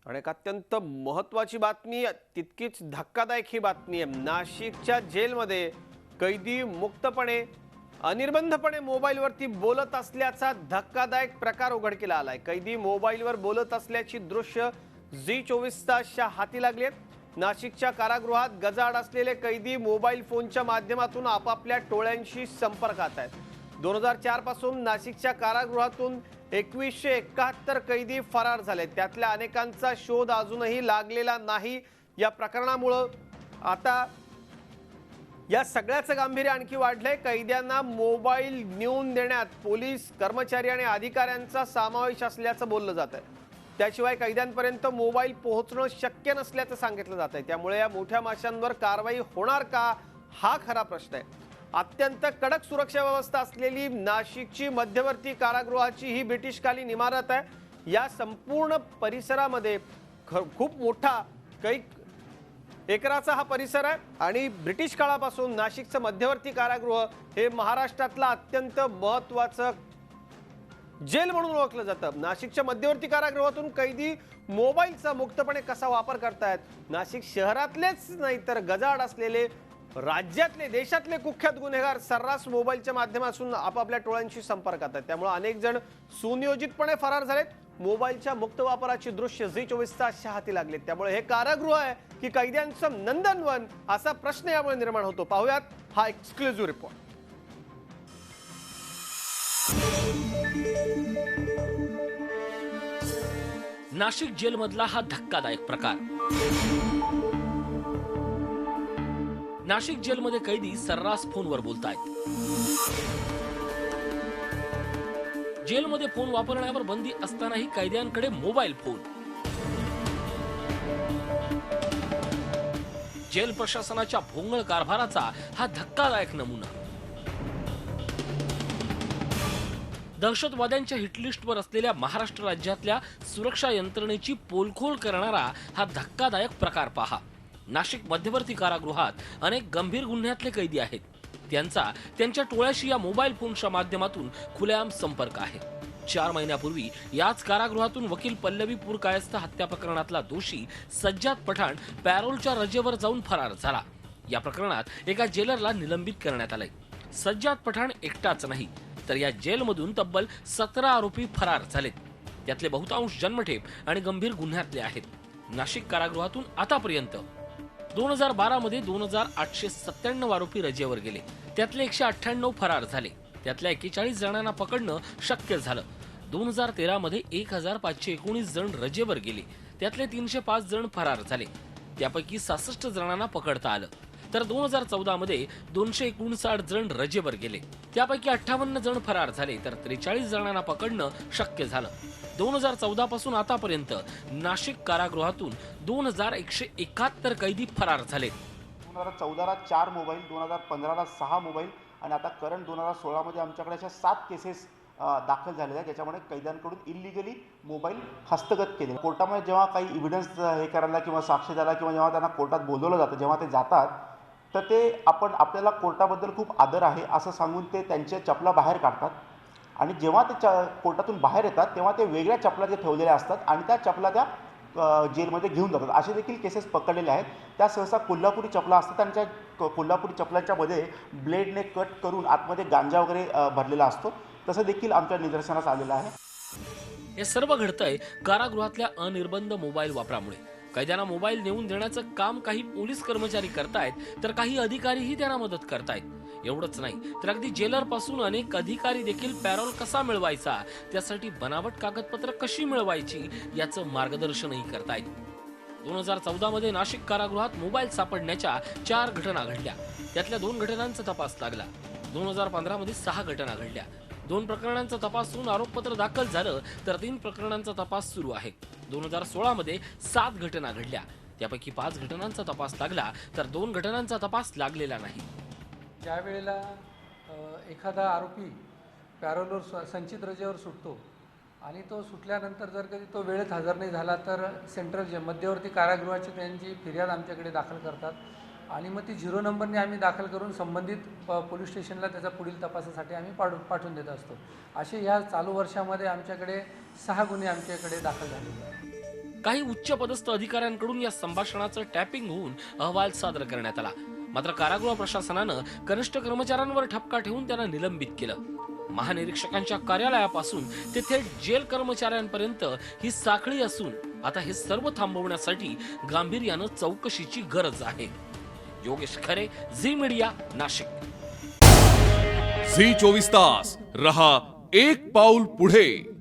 आणि एक अत्यंत महत्त्वाची बातमी, तितकीच धक्कादायक ही बातमी आहे। नाशिकच्या जेलमध्ये कैदी मुक्तपणे अनिर्बंधपणे मोबाईलवरती बोलत असल्याचा धक्कादायक प्रकार उघडकीला आलाय। कैदी मोबाईलवर बोलत असल्याची दृश्य झी 24 तासच्या हाती लागली आहेत। नाशिकच्या कारागृहात गजाआड असलेले कैदी मोबाईल फोनच्या माध्यमातून आपापल्या टोळ्यांशी संपर्कात आहेत। 2004 पासून नाशिकच्या कारागृहातून 2171 कैदी फरार झाले। त्यातल्या अनेकांचा शोध अजूनही लागलेला नाही। या प्रकरणामुळे आता या सगळ्याचं गांभीर्य आणखी वाढलंय। कैद्यांना मोबाईल नेऊन देण्यात पोलीस कर्मचारी आणि अधिकाऱ्यांचा समावेश असल्याचं बोललं जात आहे। त्याशिवाय कैद्यांपर्यंत मोबाईल पोहोचणं शक्य नसल्याचं सांगितलं जात आहे। त्यामुळे या मोठ्या माशांवर कारवाई होणार का, हा खरा प्रश्न आहे। अत्यंत कडक सुरक्षा व्यवस्था असलेली नाशिकची मध्यवर्ती कारागृहाची ही ब्रिटिशकालीन इमारत आहे। या संपूर्ण परिसरामध्ये खूप मोठा काही एकराचा हा परिसर आहे आणि ब्रिटिश काळापासून नाशिकचं मध्यवर्ती कारागृह हे महाराष्ट्रातलं अत्यंत महत्त्वाचं जेल म्हणून ओळखलं जातं। नाशिकच्या मध्यवर्ती कारागृहातून कैदी मोबाईलचा मुक्तपणे कसा वापर करतायत, नाशिक शहरातलेच नाही तर गजाआड असलेले राज्यातले देशातले कुख्यात गुन्हेगार सर्रास मोबाईलच्या माध्यमातून आपापल्या टोळ्यांशी संपर्कात आहेत। त्यामुळे अनेक जण सुनियोजितपणे फरार झालेत। मोबाईलच्या मुक्त वापराची दृश्य झी 24 तासच्या हाती लागलेत। त्यामुळे हे कारागृह आहे की कैद्यांचं नंदनवन, असा प्रश्न यामुळे निर्माण होतो। पाहूयात हा एक्सक्लुझिव्ह रिपोर्ट। नाशिक जेलमधला हा धक्कादायक प्रकार। नाशिक जेलमध्ये कैदी सर्रास फोनवर बोलतायत। जेलमध्ये फोन वापरण्यावर बंदी असतानाही कैद्यांकडे मोबाईल फोन। जेल प्रशासनाच्या भोंगळ कारभाराचा हा धक्कादायक नमुना। दहशतवाद्यांच्या हिटलिस्टवर असलेल्या महाराष्ट्र राज्यातल्या सुरक्षा यंत्रणेची पोलखोल करणारा हा धक्कादायक प्रकार पहा। नाशिक मध्यवर्ती कारागृहात अनेक गंभीर गुन्ह्यातले कैदी आहेत। त्यांच्या टोळ्याशी या मोबाईल फोनच्या माध्यमातून खुलेआम संपर्क आहे। 4 महिन्यापूर्वी याच कारागृहातून वकील पल्लवी पुरकायस्थ हत्या प्रकरणातला दोषी सज्जाद पठाण पॅरोलच्या रजेवर जाऊन फरार झाला। या प्रकरणात एका जेलरला निलंबित करण्यात आलंय। सज्जाद पठाण एकटाच नाही तर या जेलमधून तब्बल 17 आरोपी फरार झालेत। त्यातले बहुतांश जन्मठेप आणि गंभीर गुन्ह्यातले आहेत। नाशिक कारागृहातून आतापर्यंत 2012 मध्ये 2897 आरोपी रजेवर गेले। त्यातले 198 फरार झाले। त्यातल्या 41 जणांना पकडणं शक्य झालं। 2013 मध्ये 1519 जण रजेवर गेले। त्यातले 305 जण फरार झाले। त्यापैकी 66 जणांना पकडता आलं। तर 2014 मध्ये 259 जण रजेवर गेले। त्यापैकी 58 जण फरार झाले तर 43 जणांना पकडणं शक्य झालं। 2014 पासून आतापर्यंत नाशिक कारागृहातून 2171 कैदी फरार झाले। 2014 ला 4 मोबाईल, 2015 ला 6 मोबाईल आणि आता करंट 2016 मध्ये आमच्याकडे अशा 7 केसेस दाखल झालेल्या आहेत, ज्याच्यामुळे कैद्यांकडून इल्लिगली मोबाईल हस्तगत केले। कोर्टामध्ये जेव्हा काही एव्हिडन्स हे करायला किंवा साक्ष द्यायला किंवा जेव्हा त्यांना कोर्टात बोलवलं जातं, जेव्हा ते जातात तर ते आपल्याला कोर्टाबद्दल खूप आदर आहे असं सांगून ते त्यांच्या चपला बाहेर काढतात आणि जेव्हा ते कोर्टातून बाहेर येतात तेव्हा ते वेगळ्या चपला जे ठेवलेल्या असतात आणि त्या चपला त्या जेलमध्ये घेऊन जातात। असे देखील केसेस पकडलेले आहेत। त्या सहसा कोल्हापुरी चपला असतात आणि त्या कोल्हापुरी चपलांच्या मध्ये ब्लेडने कट करून आतमध्ये गांजा वगैरे भरलेला असतो। तसं देखील आमच्या निदर्शनास आलेलं आहे। हे सर्व घडतंय कारागृहातल्या अनिर्बंध मोबाईल वापरामुळे। कैद्यांना मोबाईल नेऊन देण्याचं काम काही पोलीस कर्मचारी करतायत तर काही अधिकारीही त्यांना मदत करतायत। एवढंच नाही तर अगदी जेलर पासून अनेक अधिकारी देखील पॅरोल कसा मिळवायचा, त्यासाठी बनावट कागदपत्र कशी मिळवायची याचं मार्गदर्शनही करतायत। 2014 मध्ये नाशिक कारागृहात मोबाईल सापडण्याच्या 4 घटना घडल्या। त्यातल्या 2 घटनांचा तपास लागला। 2015 मध्ये 6 घटना घडल्या। 2 प्रकरणांचा तपास होऊन आरोपपत्र दाखल झालं तर 3 प्रकरणांचा तपास सुरू आहे। 2016 मध्ये 7 घटना घडल्या। त्यापैकी 5 घटनांचा तपास लागला तर 2 घटनांचा तपास लागलेला नाही। ज्या वेळेला एखादा आरोपी पॅरोलवर संचित रजेवर सुटतो आणि तो सुटल्यानंतर जर कधी तो वेळेत हजर नाही झाला तर सेंट्रल मध्यवर्ती कारागृहाची त्यांची फिर्याद आमच्याकडे दाखल करतात आणि मग ती 0 नंबरने आम्ही दाखल करून संबंधित पोलीस स्टेशनला त्याचा पुढील तपासासाठी आम्ही पाठवून देत असतो। असे या चालू वर्षामध्ये आमच्याकडे 6 गुन्हे आमच्याकडे दाखल झालेले आहेत। काही उच्चपदस्थ अधिकाऱ्यांकडून या संभाषणाचं टॅपिंग होऊन अहवाल सादर करण्यात आला. मात्र कारागृह प्रशासनानं कनिष्ठ कर्मचाऱ्यांवर ठपका ठेवून त्यांना निलंबित केलं. महानिरीक्षकांच्या कार्यालयापासून ते थेट जेल कर्मचाऱ्यांपर्यंत ही साखळी असून आता हे सर्व थांबवण्यासाठी गांभीर्यानं चौकशीची गरज आहे. योगेश खरे, झी मीडिया, नाशिक. झी 24 तास रहा एक पाऊल पुढे.